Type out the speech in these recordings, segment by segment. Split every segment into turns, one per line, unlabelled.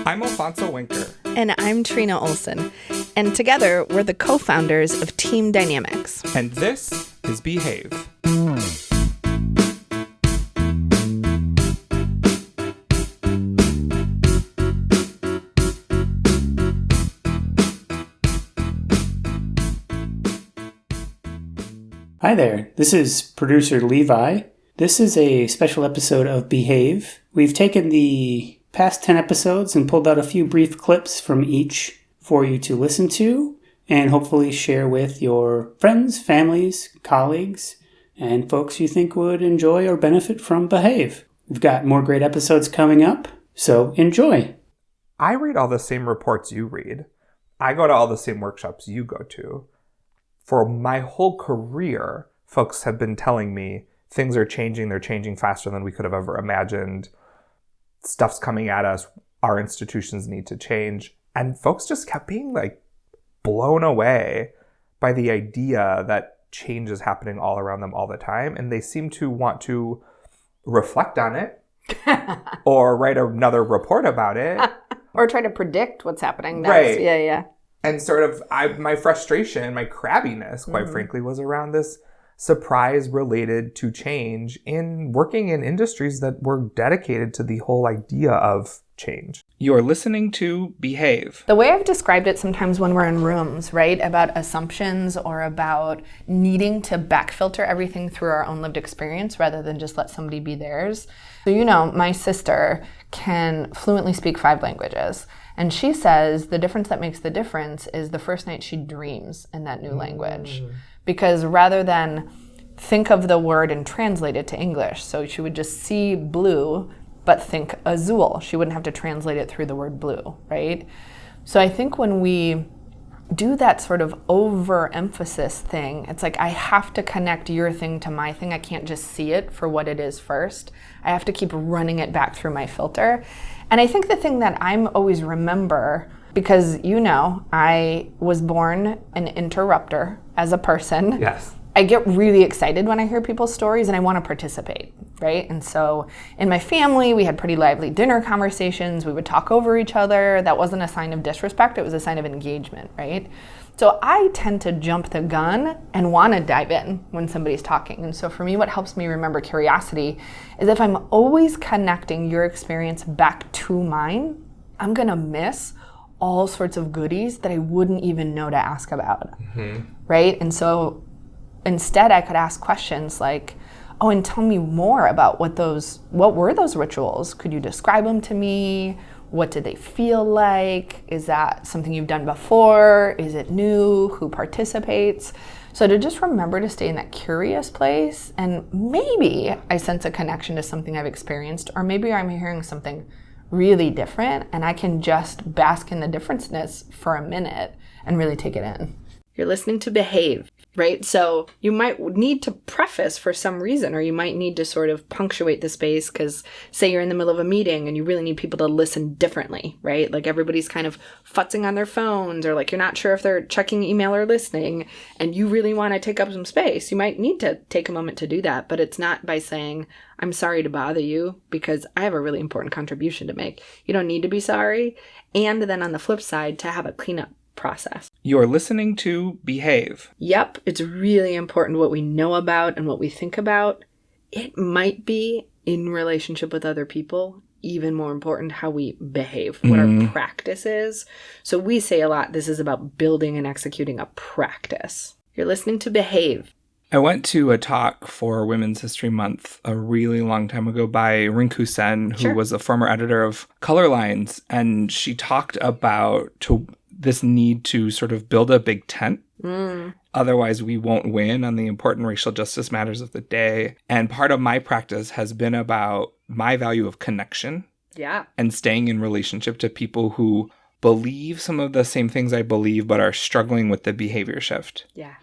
I'm Alfonso Winker.
And I'm Trina Olson. And together, we're the co-founders of Team Dynamics.
And this is Behave.
Hi there, this is producer Levi. This is a special episode of Behave. We've taken the past 10 episodes and pulled out a few brief clips from each for you to listen to and hopefully share with your friends, families, colleagues, and folks you think would enjoy or benefit from Behave. We've got more great episodes coming up, so enjoy.
I read all the same reports you read. I go to all the same workshops you go to. For my whole career, folks have been telling me things are changing. They're changing faster than we could have ever imagined. Stuff's coming at us. Our institutions need to change. And folks just kept being blown away by the idea that change is happening all around them all the time. And they seem to want to reflect on it or write another report about it.
Or try to predict what's happening next.
Right.
Yeah.
And sort of my frustration, my crabbiness, quite frankly, was around this surprise related to change in working in industries that were dedicated to the whole idea of change. You're listening to Behave.
The way I've described it sometimes when we're in rooms, right, about assumptions or about needing to backfilter everything through our own lived experience rather than just let somebody be theirs. So, my sister can fluently speak 5 languages. And she says the difference that makes the difference is the first night she dreams in that new language. Because rather than think of the word and translate it to English, so she would just see blue, but think azul. She wouldn't have to translate it through the word blue, right? So I think when we do that sort of overemphasis thing, it's like I have to connect your thing to my thing. I can't just see it for what it is first. I have to keep running it back through my filter. And I think the thing that I'm always remember, because I was born an interrupter as a person.
Yes.
I get really excited when I hear people's stories and I want to participate, right? And so in my family, we had pretty lively dinner conversations. We would talk over each other. That wasn't a sign of disrespect. It was a sign of engagement, right? So I tend to jump the gun and want to dive in when somebody's talking. And so for me, what helps me remember curiosity is if I'm always connecting your experience back to mine, I'm going to miss all sorts of goodies that I wouldn't even know to ask about, right? And so instead, I could ask questions like, oh, and tell me more about what were those rituals? Could you describe them to me? What did they feel like? Is that something you've done before? Is it new? Who participates? So to just remember to stay in that curious place, and maybe I sense a connection to something I've experienced, or maybe I'm hearing something really different, and I can just bask in the differenceness for a minute and really take it in. You're listening to Behave, right? So you might need to preface for some reason, or you might need to sort of punctuate the space because say you're in the middle of a meeting and you really need people to listen differently, right? Like everybody's kind of futzing on their phones, or like you're not sure if they're checking email or listening, and you really want to take up some space. You might need to take a moment to do that, but it's not by saying, I'm sorry to bother you because I have a really important contribution to make. You don't need to be sorry. And then on the flip side, to have a cleanup process.
You're listening to Behave.
Yep, it's really important what we know about and what we think about. It might be in relationship with other people, even more important how we behave, what our practice is. So we say a lot, this is about building and executing a practice. You're listening to Behave.
I went to a talk for Women's History Month a really long time ago by Rinku Sen, who was a former editor of Color Lines, and she talked about this need to sort of build a big tent. Otherwise, we won't win on the important racial justice matters of the day. And part of my practice has been about my value of connection.
Yeah.
And staying in relationship to people who believe some of the same things I believe, but are struggling with the behavior shift.
Yeah.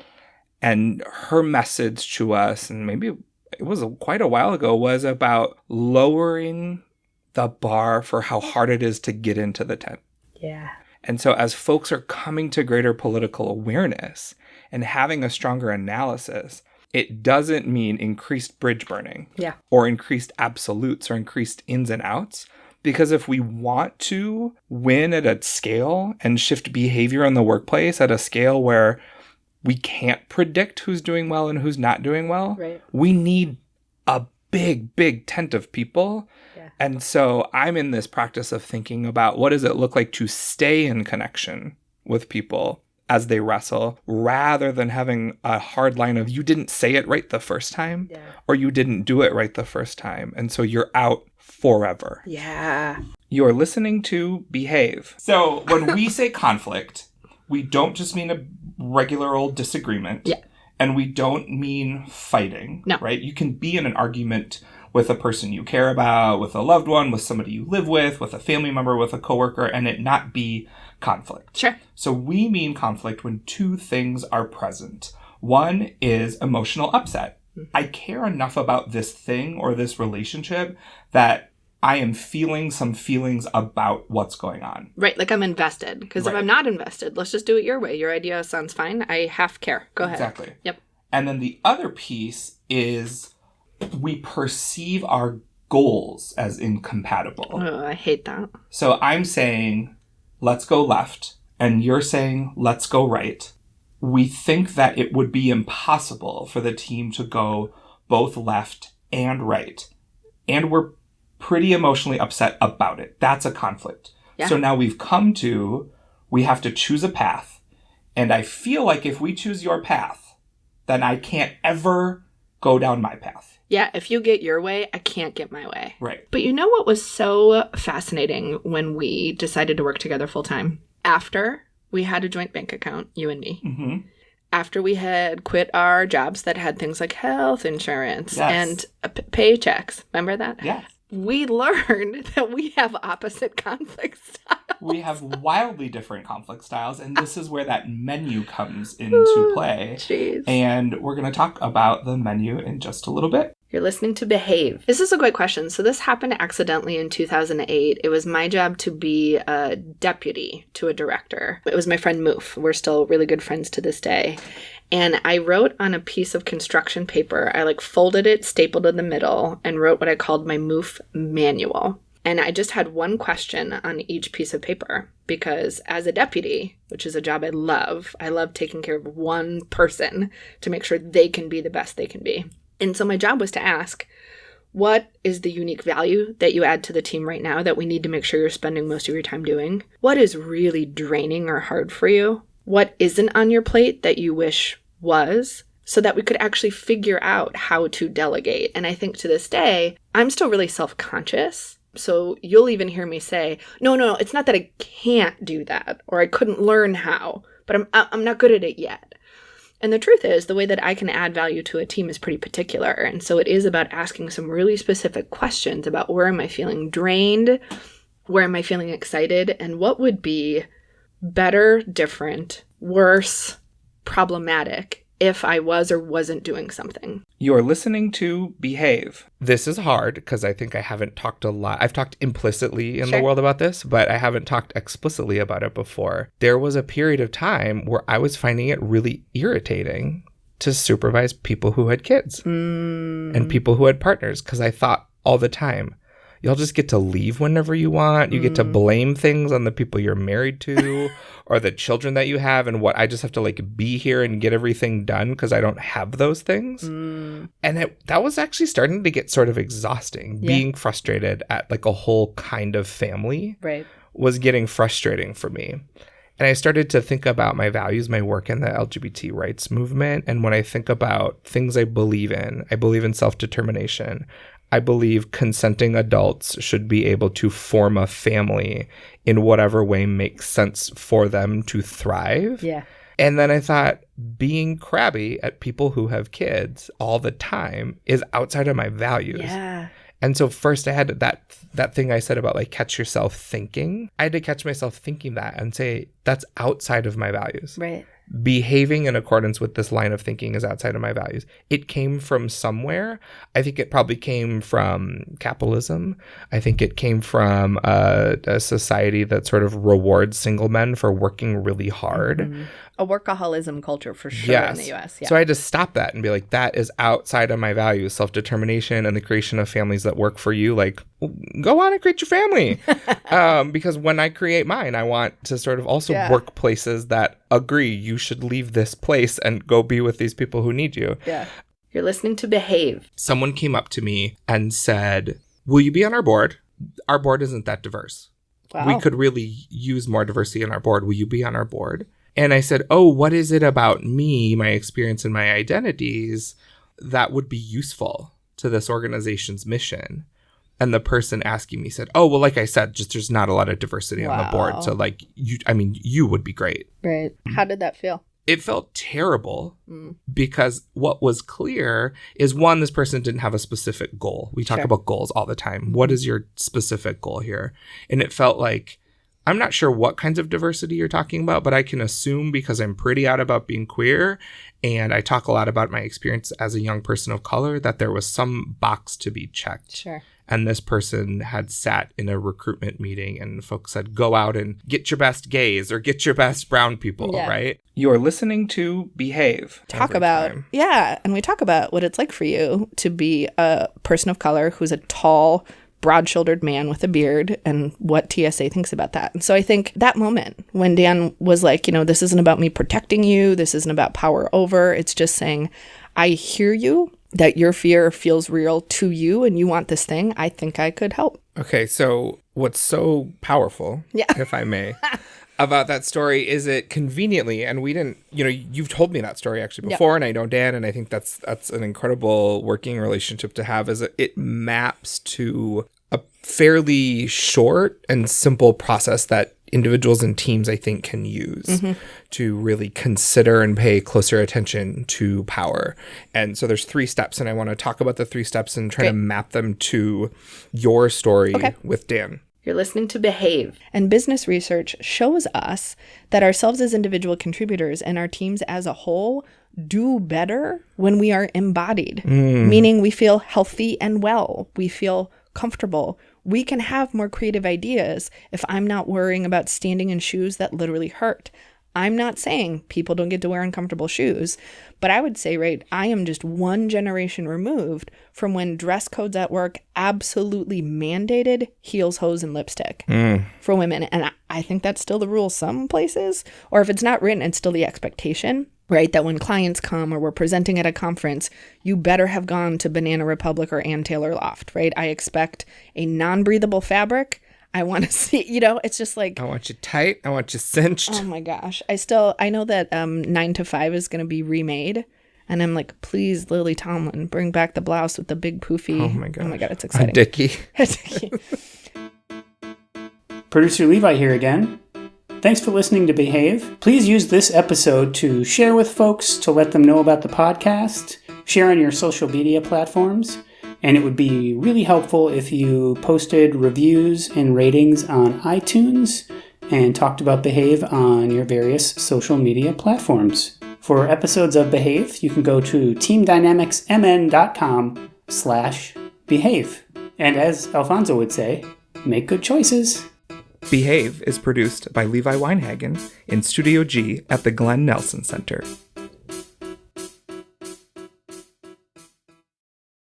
And her message to us, and maybe it was quite a while ago, was about lowering the bar for how hard it is to get into the tent.
Yeah.
And so as folks are coming to greater political awareness and having a stronger analysis, it doesn't mean increased bridge burning or increased absolutes or increased ins and outs, Because if we want to win at a scale and shift behavior in the workplace at a scale where we can't predict who's doing well and who's not doing well,
Right.
we need a big, big tent of people.
Yeah.
And so I'm in this practice of thinking about what does it look like to stay in connection with people as they wrestle, rather than having a hard line of you didn't say it right the first time, or you didn't do it right the first time. And so you're out forever.
Yeah.
You're listening to Behave. So when we say conflict, we don't just mean a regular old disagreement.
Yeah.
And we don't mean fighting.
No.
Right? You can be in an argument with a person you care about, with a loved one, with somebody you live with a family member, with a coworker, and it not be conflict.
Sure.
So we mean conflict when two things are present. One is emotional upset. I care enough about this thing or this relationship that I am feeling some feelings about what's going on.
Right, like I'm invested. Because if
Right.
I'm not invested, let's just do it your way. Your idea sounds fine. I half care. Go ahead.
Exactly.
Yep.
And then the other piece is we perceive our goals as incompatible.
Oh, I hate that.
So I'm saying, let's go left, and you're saying, let's go right. We think that it would be impossible for the team to go both left and right. And we're pretty emotionally upset about it. That's a conflict.
Yeah.
So now we've come to, we have to choose a path. And I feel like if we choose your path, then I can't ever go down my path.
Yeah, if you get your way, I can't get my way.
Right.
But you know what was so fascinating when we decided to work together full time? After we had a joint bank account, you and me,
Mm-hmm.
after we had quit our jobs that had things like health insurance
Yes.
and paychecks, remember that?
Yes.
We learned that we have opposite conflict styles.
We have wildly different conflict styles, and this is where that menu comes into play.
Jeez.
And we're going to talk about the menu in just a little bit.
You're listening to Behave. This is a great question. So this happened accidentally in 2008. It was my job to be a deputy to a director. It was my friend Moof. We're still really good friends to this day. And I wrote on a piece of construction paper, I folded it, stapled in the middle, and wrote what I called my Moof manual. And I just had one question on each piece of paper because as a deputy, which is a job I love taking care of one person to make sure they can be the best they can be. And so my job was to ask, what is the unique value that you add to the team right now that we need to make sure you're spending most of your time doing? What is really draining or hard for you? What isn't on your plate that you wish was? So that we could actually figure out how to delegate. And I think to this day, I'm still really self-conscious. So you'll even hear me say, no, it's not that I can't do that or I couldn't learn how, but I'm not good at it yet. And the truth is, the way that I can add value to a team is pretty particular. And so it is about asking some really specific questions about where am I feeling drained? Where am I feeling excited? And what would be better, different, worse, problematic if I was or wasn't doing something?
You're listening to Behave. This is hard because I think I haven't talked a lot. I've talked implicitly in the world about this, but I haven't talked explicitly about it before. There was a period of time where I was finding it really irritating to supervise people who had kids and people who had partners because I thought all the time, y'all just get to leave whenever you want. You get to blame things on the people you're married to or the children that you have and what I just have to be here and get everything done because I don't have those things. And that was actually starting to get sort of exhausting.
Yeah.
Being frustrated at a whole kind of family
Right.
was getting frustrating for me. And I started to think about my values, my work in the LGBT rights movement. And when I think about things I believe in self-determination. I believe consenting adults should be able to form a family in whatever way makes sense for them to thrive.
Yeah.
And then I thought being crabby at people who have kids all the time is outside of my values.
Yeah.
And so first I had that thing I said about catch yourself thinking. I had to catch myself thinking that and say that's outside of my values.
Right.
Behaving in accordance with this line of thinking is outside of my values. It came from somewhere. I think it probably came from capitalism. I think it came from a society that sort of rewards single men for working really hard.
Mm-hmm. A workaholism culture for sure in the U.S. Yeah.
So I had to stop that and be that is outside of my values, self-determination and the creation of families that work for you.
go on and create your family. Because when I create mine, I want to sort of also work places that agree you should leave this place and go be with these people who need you.
Yeah. You're listening to Behave.
Someone came up to me and said, will you be on our board? Our board isn't that diverse.
Wow.
We could really use more diversity on our board. Will you be on our board? And I said, oh, what is it about me, my experience and my identities that would be useful to this organization's mission? And the person asking me said, oh, well, like I said, just there's not a lot of diversity on the board. So like, you would be great.
Right. How did that feel?
It felt terrible because what was clear is, one, this person didn't have a specific goal. We talk about goals all the time. What is your specific goal here? And it felt like, I'm not sure what kinds of diversity you're talking about, but I can assume, because I'm pretty out about being queer and I talk a lot about my experience as a young person of color, that there was some box to be checked.
Sure.
And this person had sat in a recruitment meeting and folks said, go out and get your best gays or get your best brown people, right?
You're listening to Behave.
And we talk about what it's like for you to be a person of color who's a tall, broad-shouldered man with a beard, and what TSA thinks about that. And so I think that moment when Dan was like, this isn't about me protecting you, this isn't about power over, it's just saying, I hear you, that your fear feels real to you and you want this thing, I think I could help.
Okay, so what's so powerful, if I may, about that story is it conveniently, and we didn't, you've told me that story actually before, and I know Dan, and I think that's an incredible working relationship to have, is it maps to a fairly short and simple process that individuals and teams, I think, can use to really consider and pay closer attention to power. And so there's 3 steps, and I want to talk about the 3 steps and try to map them to your story with Dan.
You're listening to Behave. And business research shows us that ourselves as individual contributors and our teams as a whole do better when we are embodied, meaning we feel healthy and well. We feel comfortable. We can have more creative ideas if I'm not worrying about standing in shoes that literally hurt. I'm not saying people don't get to wear uncomfortable shoes, but I would say, I am just one generation removed from when dress codes at work absolutely mandated heels, hose, and lipstick for women. And I think that's still the rule some places, or if it's not written, it's still the expectation. Right, that when clients come or we're presenting at a conference, you better have gone to Banana Republic or Ann Taylor Loft, right? I expect a non-breathable fabric. I want to see, it's just like...
I want you tight. I want you cinched.
Oh my gosh. I know that 9 to 5 is going to be remade. And I'm like, please, Lily Tomlin, bring back the blouse with the big poofy...
Oh my gosh.
Oh my God, it's exciting.
A Dickie.
Producer Levi here again. Thanks for listening to Behave. Please use this episode to share with folks, to let them know about the podcast, share on your social media platforms, and it would be really helpful if you posted reviews and ratings on iTunes and talked about Behave on your various social media platforms. For episodes of Behave, you can go to teamdynamicsmn.com/behave. And as Alfonso would say, make good choices.
Behave is produced by Levi Weinhagen in Studio G at the Glenn Nelson Center.